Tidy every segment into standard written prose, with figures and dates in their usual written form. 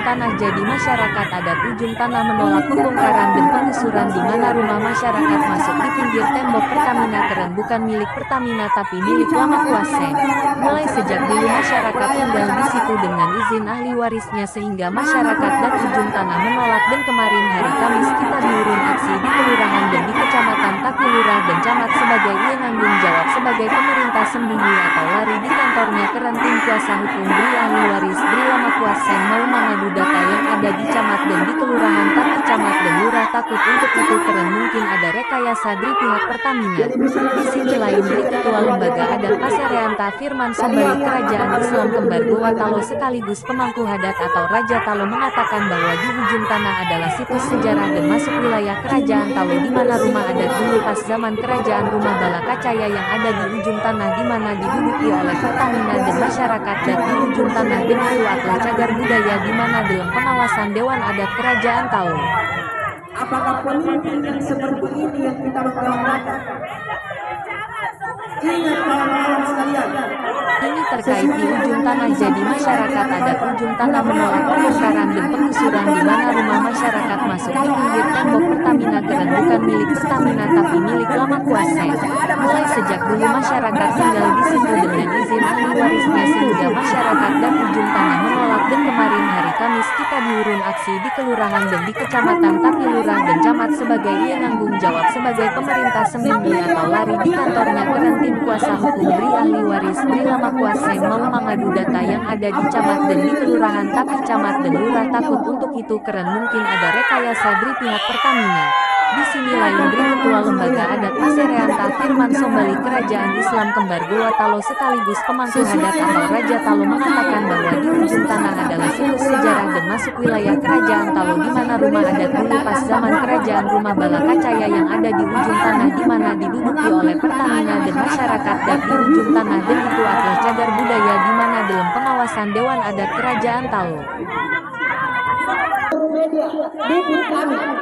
ujung tanah. Jadi masyarakat adat ujung tanah menolak pembongkaran dan penggusuran di mana rumah masyarakat masuk di pinggir tembok Pertamina keren bukan milik Pertamina tapi milik lama kuaseng. Mulai sejak dulu masyarakat tinggal di situ dengan izin ahli warisnya sehingga masyarakat dan ujung tanah menolak dan kemarin hari Kamis kita diurun aksi di kelurahan dan di kecamatan tapi lurah dan camat sebagai ia nanggung jawab sebagai pemerintah sembunyi atau lari di kantornya keren tim kuasa hukum beri ahli waris beri lama kuaseng mau mengadu data yang ada di camat dan di kelurahan tapi camat dan lurah takut untuk itu keren mungkin ada rekayasa dari pihak Pertamina. Di sini lain dari ketua lembaga adat Pasereanta Firman Sambali Kerajaan Islam Kembar Goa Talo sekaligus pemangku adat atau Raja Talo mengatakan bahwa di ujung tanah adalah situs sejarah dan masuk wilayah Kerajaan Talo di mana rumah adat dulu pas zaman kerajaan rumah Balakacaya yang ada di ujung tanah di mana diduduki oleh Pertamina dan masyarakat dan di ujung tanah dan itu adalah cagar budaya di mana dalam pengawasan Dewan Adat Kerajaan Talo. Apakah pemimpin yang seperti ini yang kita banggakan? Ingat kawan-kawan sekalian. Ini terkait di ujung tanah jadi masyarakat adat ujung tanah menolak pembongkaran dan penggusuran di mana rumah masyarakat masuk di pinggir tembok Pertamina keren bukan milik Pertamina tapi milik lama kuaseng. Mulai sejak dulu masyarakat tinggal di situ dengan izin ahli warisnya sehingga masyarakat dan ujung tanah menolak dan kemarin hari Kamis kita diurun aksi di kelurahan dan di kecamatan tapi lurah dan camat sebagai ia nanggung jawab sebagai pemerintah sembunyi atau lari di kantornya keren tim kuasa hukum beri ahli waris beri lama kuaseng mau mengadu data yang ada di camat dan di kelurahan tapi camat dan lurah takut untuk itu keren mungkin ada rekayasa dari pihak Pertamina. Di sini lain dari ketua lembaga adat Pasereanta Firman Sambali Kerajaan Islam Kembar Goa Talo sekaligus pemangku adat atau Raja Talo mengatakan bahwa di ujung tanah adalah situs sejarah dan masuk wilayah Kerajaan Talo di mana rumah adat dulu pas zaman kerajaan rumah Balakacaya yang ada di ujung tanah di mana diduduki oleh Pertamina dan masyarakat dan di ujung tanah dan itu adalah cagar budaya di mana dalam pengawasan Dewan Adat Kerajaan Talo.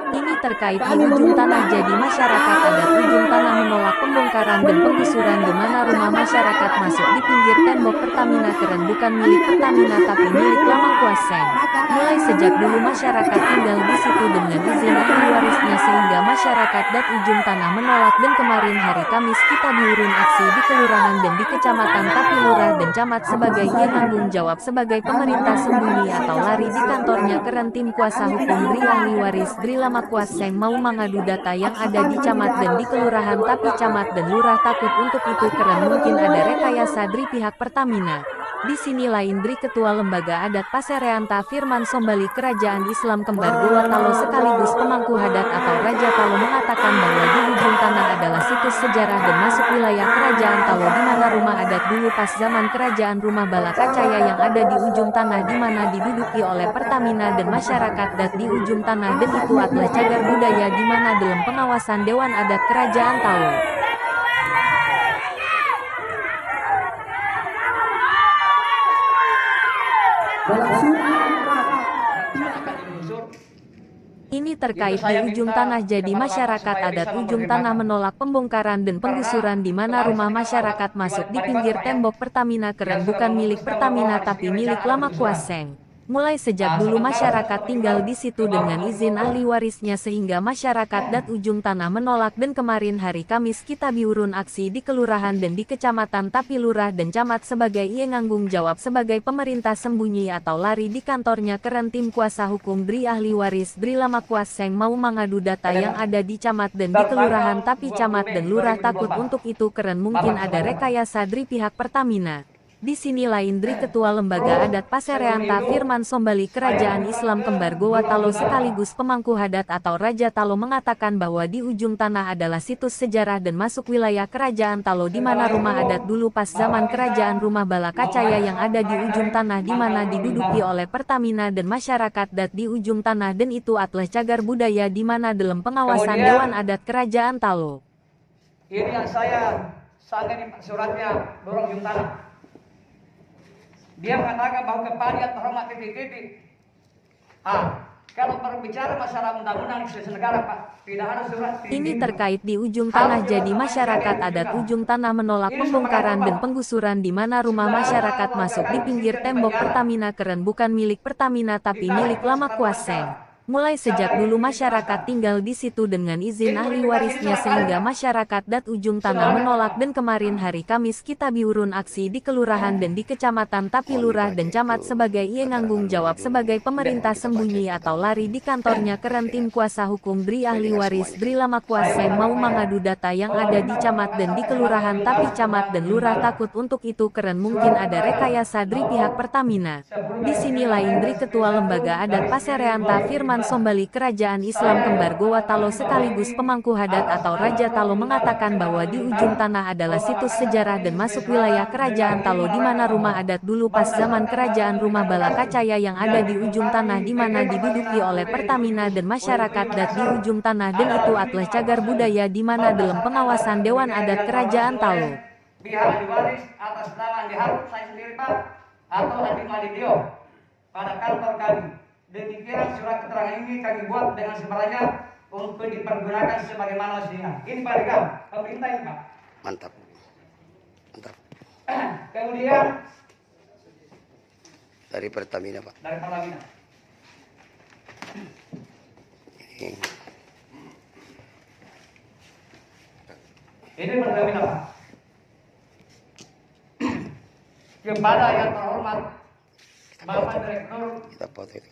Ini terkait di ujung tanah jadi masyarakat adat ujung tanah menolak pembongkaran dan penggusuran di mana rumah masyarakat masuk di pinggir tembok Pertamina keren bukan milik Pertamina tapi milik lama kuaseng. Mulai sejak dulu masyarakat tinggal di situ dengan izin ahli warisnya sehingga masyarakat dan ujung tanah menolak dan kemarin hari Kamis kita diurun aksi di kelurahan dan di kecamatan tapi lurah dan camat sebagai ia nanggung jawab sebagai pemerintah sembunyi atau lari di kantornya keren tim kuasa hukum beri ahli waris beri lama kuaseng mau mengadu data yang ada di camat dan di kelurahan tapi camat dan lurah takut untuk itu keren mungkin ada rekayasa dari pihak Pertamina. Di sini lain dari ketua lembaga adat Pasereanta Firman Sambali Kerajaan Islam Kembar Goa Talo sekaligus pemangku adat atau Raja Talo mengatakan bahwa di ujung tanah adalah situs sejarah dan masuk wilayah Kerajaan Talo di mana rumah adat dulu pas zaman kerajaan rumah Balakacaya yang ada di ujung tanah di mana diduduki oleh Pertamina dan masyarakat dan di ujung tanah dan itu adalah cagar budaya di mana dalam pengawasan Dewan Adat Kerajaan Talo. Ini terkait di ujung tanah jadi masyarakat adat ujung tanah menolak pembongkaran dan penggusuran di mana rumah masyarakat masuk di pinggir tembok Pertamina keren bukan milik Pertamina tapi milik lama kuaseng. Mulai sejak dulu masyarakat tinggal di situ dengan izin ahli warisnya sehingga masyarakat dan ujung tanah menolak dan kemarin hari Kamis kita diurun aksi di kelurahan dan di kecamatan tapi lurah dan camat sebagai ia nanggung jawab sebagai pemerintah sembunyi atau lari di kantornya keren tim kuasa hukum beri ahli waris beri lama kuaseng mau mengadu data yang ada di camat dan di kelurahan tapi camat dan lurah takut untuk itu keren mungkin ada rekayasa dari pihak Pertamina. Di sini lain dari ketua lembaga adat Pasereanta Firman Sambali Kerajaan Islam Kembar Goa Talo sekaligus pemangku adat atau Raja Talo mengatakan bahwa di ujung tanah adalah situs sejarah dan masuk wilayah Kerajaan Talo di mana rumah adat dulu pas zaman kerajaan rumah Balakacaya yang ada di ujung tanah di mana diduduki oleh Pertamina dan masyarakat dan di ujung tanah dan itu adalah cagar budaya di mana dalam pengawasan Dewan Adat Kerajaan Talo. Ini yang saya sangat suratnya dorong ujung tanah. Dia mengatakan bahwa kepada terhormat titik-titik. Kalau berbicara masalah undang-undang di negara, Pak, tidak ada surat. Ini terkait di ujung tanah. Jadi masyarakat adat ujung tanah menolak pembongkaran dan penggusuran di mana rumah masyarakat masuk di pinggir tembok Pertamina keren bukan milik Pertamina tapi milik Lama Kuaseng. Mulai sejak dulu masyarakat tinggal di situ dengan izin ahli warisnya sehingga masyarakat dat ujung tanah menolak dan kemarin hari Kamis kita biurun aksi di kelurahan dan di kecamatan tapi lurah dan camat sebagai ia nganggung jawab sebagai pemerintah sembunyi atau lari di kantornya keren tim kuasa hukum Dri ahli waris Dri Lama Kuaseng mau mengadu data yang ada di camat dan di kelurahan tapi camat dan lurah takut untuk itu keren mungkin ada rekayasa Dri pihak Pertamina. Di sini lain Dri ketua lembaga adat Pasereanta Firman Sombali Kerajaan Islam Kembar Goa Talo sekaligus pemangku hadat atau Raja Talo mengatakan bahwa di ujung tanah adalah situs sejarah dan masuk wilayah Kerajaan Talo di mana rumah adat dulu pas zaman Kerajaan Rumah Balakacaya yang ada di ujung tanah di mana diduduki oleh Pertamina dan masyarakat dat di ujung tanah dan itu adalah cagar budaya di mana dalam pengawasan Dewan Adat Kerajaan Talo. Pihak ahli waris atas nama Diharap saya sendiri Pak atau Adi Madityo pada kantor kami. Demikian surat keterangan ini kami buat dengan sebenarnya untuk dipergunakan sebagaimana mestinya. Ini Pak Rekam, pemerintah ini Pak. Mantap. Mantap. Kemudian Dari Pertamina, Pak. dari Pertamina. Ini Pertamina Pak. Kepada yang terhormat Bapak Direktur Kita foto itu.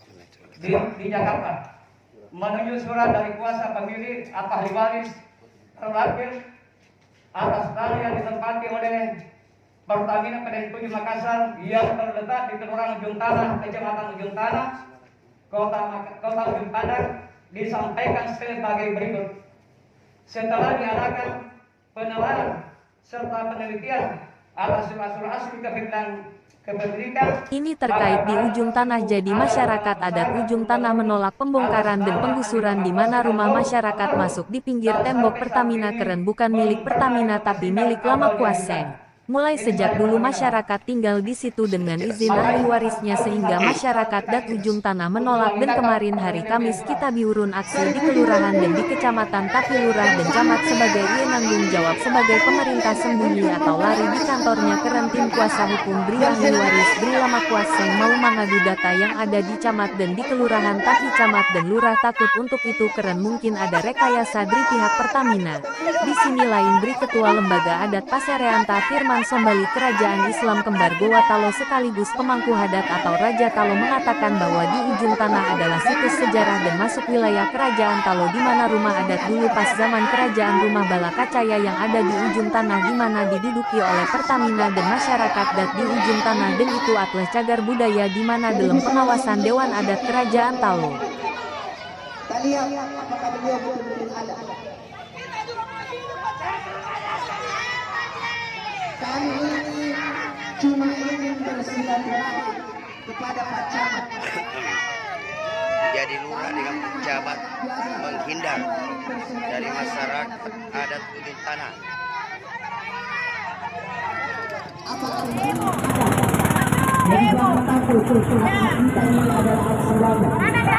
di Jakarta menuju surat dari kuasa pemilik atau ahli waris terlapor atas tanah yang ditempati oleh Pertamina Pdn 7 Makassar yang terletak di Kelurahan Ujung Tanah, Kecamatan Ujung Tanah, Kota Ujung Padang disampaikan sebagai berikut. Setelah diadakan penelitian serta penelitian atas surat-surat asli kepemilikan Ini terkait di ujung tanah. Jadi masyarakat adat ujung tanah menolak pembongkaran dan penggusuran di mana rumah masyarakat masuk di pinggir tembok Pertamina keren bukan milik Pertamina tapi milik Lama Kuaseng. Mulai sejak dulu masyarakat tinggal di situ dengan izin ahli warisnya sehingga masyarakat dat ujung tanah menolak dan kemarin hari Kamis kita biurun aksi di kelurahan dan di kecamatan tapi lurah dan camat sebagai ia nanggung jawab sebagai pemerintah sembunyi atau lari di kantornya keren tim kuasa hukum Dri ahli waris Dri Lama Kuaseng mau mengadu data yang ada di camat dan di kelurahan tapi camat dan lurah takut untuk itu keren mungkin ada rekayasa Dri pihak Pertamina. Di sini lain Dri ketua lembaga adat Pasereanta Firman Sombali Kerajaan Islam Kembar Goa Talo sekaligus pemangku hadat atau Raja Talo mengatakan bahwa di ujung tanah adalah situs sejarah dan masuk wilayah Kerajaan Talo di mana rumah adat dulu pas zaman Kerajaan Rumah Balakacaya yang ada di ujung tanah di mana diduduki oleh Pertamina dan masyarakat dat di ujung tanah dan itu adalah cagar budaya di mana dalam pengawasan Dewan Adat Kerajaan Talo. Kalian apakah beliau betul-betul ada? Kami ini cuma ingin bersilaturahmi kepada Pak Camat. Jadi lurah dengan pejabat menghindar dari masyarakat adat ujung tanah. Apakah jadi jangan takut, kita ini adalah aksi warga.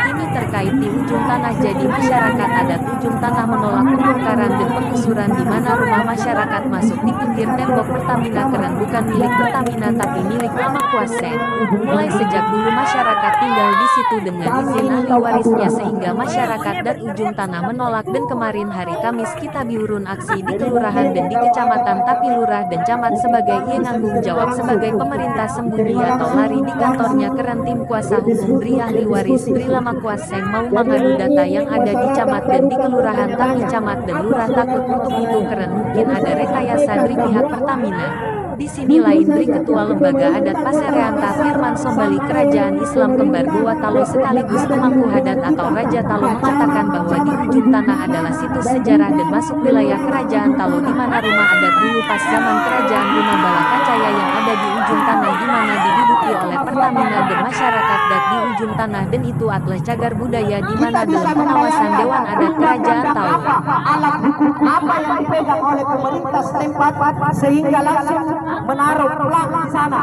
Ini terkait di ujung tanah. Jadi masyarakat adat ujung tanah menolak pembongkaran dan penggusuran di mana rumah masyarakat masuk di pinggir tembok Pertamina keren bukan milik Pertamina tapi milik Lama Kuaseng. Mulai sejak dulu masyarakat tinggal di situ dengan izin ahli warisnya sehingga masyarakat dat ujung tanah menolak dan kemarin hari Kamis kita biurun aksi di kelurahan dan di kecamatan tapi lurah dan camat sebagai ia nanggung jawab sebagai pemerintah sembunyi atau lari di kantornya keren tim kuasa hukum Dri ahli waris Dri Lama Kuaseng mau mengadu data yang ada di camat dan di kelurahan tapi camat dan lurah takut untuk itu keren mungkin ada rekayasa Dri pihak Pertamina. Di sini lain Dri ketua lembaga adat Pasereanta Firman Sombali Kerajaan Islam Kembar Goa Talo sekaligus pemangku hadat atau Raja Talo mengatakan bahwa di ujung tanah adalah situs sejarah dan masuk wilayah Kerajaan Talo di mana rumah adat dulu pas zaman Kerajaan Rumah Balakacaya yang ada di ujung tanah di mana diduduki oleh Pertamina dan masyarakat dat di ujung tanah dan itu adalah cagar budaya di mana dalam pengawasan Dewan Adat Kerajaan Talo. Alat hukum apa yang dipegang oleh pemerintah setempat sehingga langsung menaruh pelang di sana.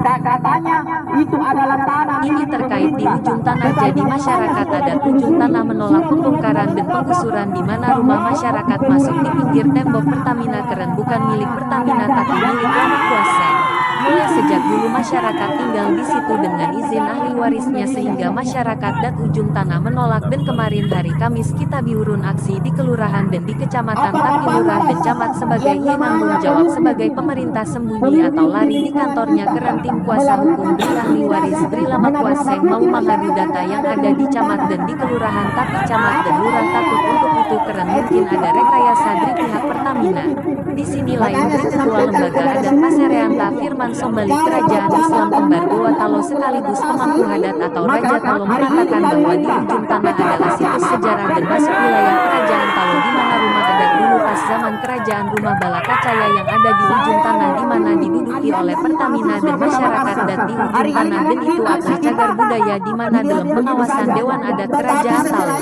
katanya itu adalah tanah. Ini terkait di ujung tanah jadi masyarakat adat ujung tanah menolak pembongkaran dan penggusuran di mana rumah masyarakat masuk di pinggir tembok Pertamina keren bukan milik Pertamina tapi milik Lama Kuaseng. Mulai sejak dulu masyarakat tinggal di situ dengan izin ahli warisnya sehingga masyarakat dat ujung tanah menolak dan kemarin hari Kamis kita biurun aksi di kelurahan dan di kecamatan tapi lurah dan camat sebagai penanggung jawab sebagai pemerintah sembunyi atau lari di kantornya keren tim kuasa hukum di ahli waris Bri Lama Kuaseng mau mengadu data yang ada di camat dan di kelurahan tapi camat dan lurah takut untuk itu keren mungkin ada rekayasa dari pihak Pertamina. Di sini lain dari ketua lembaga adat Pasereanta Firman Sombali Kerajaan Islam Kembar Goa Talo sekaligus pemangku adat atau Raja Talo mengatakan bahwa di ujung tanah adalah situs sejarah dan masuk wilayah Kerajaan Talo di mana rumah adat dulu pas zaman kerajaan rumah Balakacaya yang ada di ujung tanah di mana diduduki oleh Pertamina dan masyarakat dan di ujung tanah dan itu adalah cagar budaya di mana dalam pengawasan Dewan Adat Kerajaan Talo.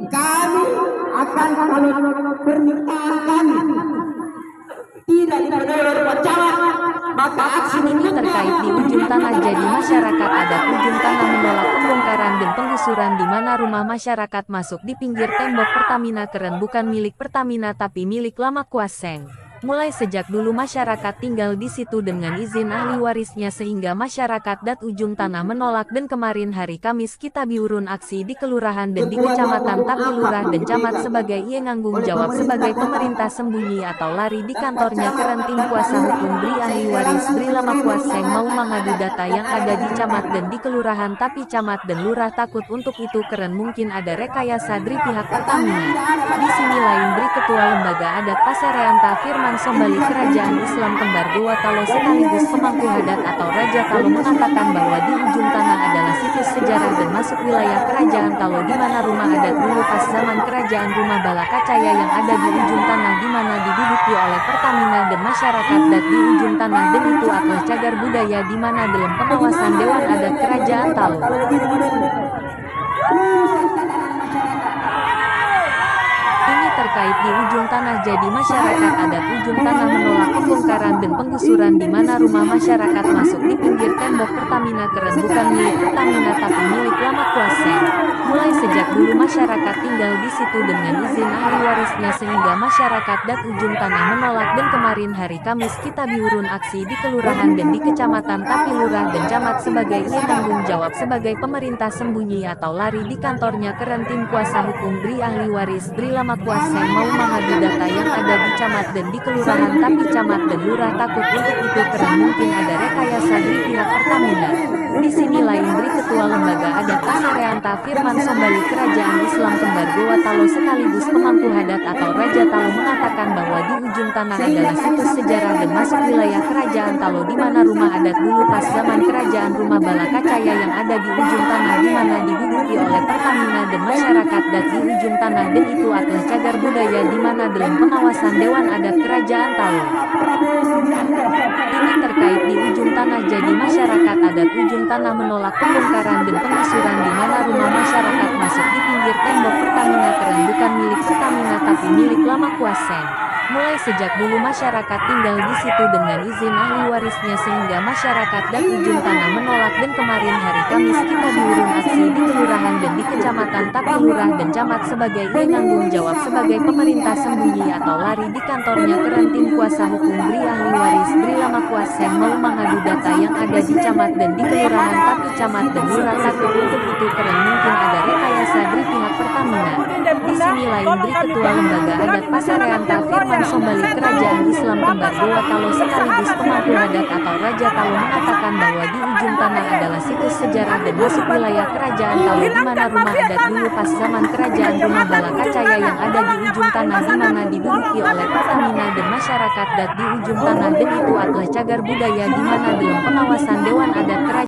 Kami akan permintaan tidak dipenuhi wacana maka aksi Ini terkait di ujung tanah jadi masyarakat adat ujung tanah menolak pembongkaran dan penggusuran di mana rumah masyarakat masuk di pinggir tembok Pertamina keren bukan milik Pertamina tapi milik Lama Kuaseng. Mulai sejak dulu masyarakat tinggal di situ dengan izin ahli warisnya sehingga masyarakat dat ujung tanah menolak dan kemarin hari Kamis kita biurun aksi di kelurahan dan di kecamatan tapi lurah dan camat sebagai nanggung jawab sebagai pemerintah sembunyi atau lari di kantornya keren tim kuasa hukum Bri ahli waris Bri Lama Kuaseng mau mengadu data yang ada di camat dan di kelurahan tapi camat dan lurah takut untuk itu keren mungkin ada rekayasa dari pihak Pertamina. Di sini lain Bri ketua lembaga adat Pasereanta Firman Sombali Kerajaan Islam Kembar Goa Talo sekaligus pemangku adat atau Raja Talo mengatakan bahwa di ujung tanah adalah situs sejarah dan masuk wilayah Kerajaan Talo di mana rumah adat dulu pas zaman kerajaan rumah Balakacaya yang ada di ujung tanah di mana diduduki oleh Pertamina dan masyarakat dat di ujung tanah dan itu adalah cagar budaya di mana dalam pengawasan Dewan Adat Kerajaan Talo. Terkait di ujung tanah jadi masyarakat adat ujung tanah menolak pembongkaran dan penggusuran di mana rumah masyarakat masuk di pinggir tembok Pertamina keren bukan milik Pertamina tapi milik Lama Kuaseng. Mulai sejak dulu masyarakat tinggal di situ dengan izin ahli warisnya sehingga masyarakat dat ujung tanah menolak dan kemarin hari Kamis kita biurun aksi di kelurahan dan di kecamatan tapi lurah dan camat sebagai penanggung jawab sebagai pemerintah sembunyi atau lari di kantornya keren tim kuasa hukum Bri ahli waris Bri Lama Kuaseng mau mengadu data yang ada di camat dan di kelurahan tapi camat dan lurah takut untuk itu keren mungkin ada rekayasa dari pihak Pertamina. Di sini lain Bri ketua lembaga adat Pasereanta Firman Sombali Kerajaan Islam Kembar Goa Talo sekaligus pemangku adat atau Raja Talo mengatakan bahwa di ujung tanah adalah situs sejarah dan masuk wilayah Kerajaan Talo di mana rumah adat dulu pas zaman kerajaan rumah Balakacaya yang ada di ujung tanah di mana diduduki oleh Pertamina dan masyarakat dat di ujung tanah dan itu adalah cagar budaya di mana dalam pengawasan Dewan Adat Kerajaan Talo. Ini terkait di ujung tanah jadi masyarakat adat ujung tanah menolak pembongkaran dan penggusuran di mana rumah masyarakat masuk di pinggir tembok Pertamina keren bukan milik Pertamina tapi milik Lama Kuaseng. Mulai sejak dulu masyarakat tinggal di situ dengan izin ahli warisnya sehingga masyarakat dan ujung tanah menolak dan kemarin hari Kamis kita biurun aksi di kelurahan dan di kecamatan tapi lurah dan camat sebagai penanggung jawab sebagai pemerintah sembunyi atau lari di kantornya keren tim kuasa hukum Bri ahli waris Bri Lama Kuaseng mau mengadu data yang ada di camat dan di kelurahan tapi camat dan lurah takut untuk itu keren mungkin ada rekayasa dari pihak Pertamina. Di sini lain Bri ketua lembaga adat Pasereanta Firman Sombali Kerajaan Islam Kembar Goa Talo sekaligus pemangku adat atau Raja Talo mengatakan bahwa di ujung tanah adalah situs sejarah dan masuk wilayah Kerajaan Talo di mana rumah adat dulu pas zaman kerajaan rumah Balakacaya yang ada di ujung tanah di mana diduduki oleh Pertamina dan masyarakat dat di ujung tanah dan itu adalah cagar budaya di mana dalam pengawasan Dewan Adat Kerajaan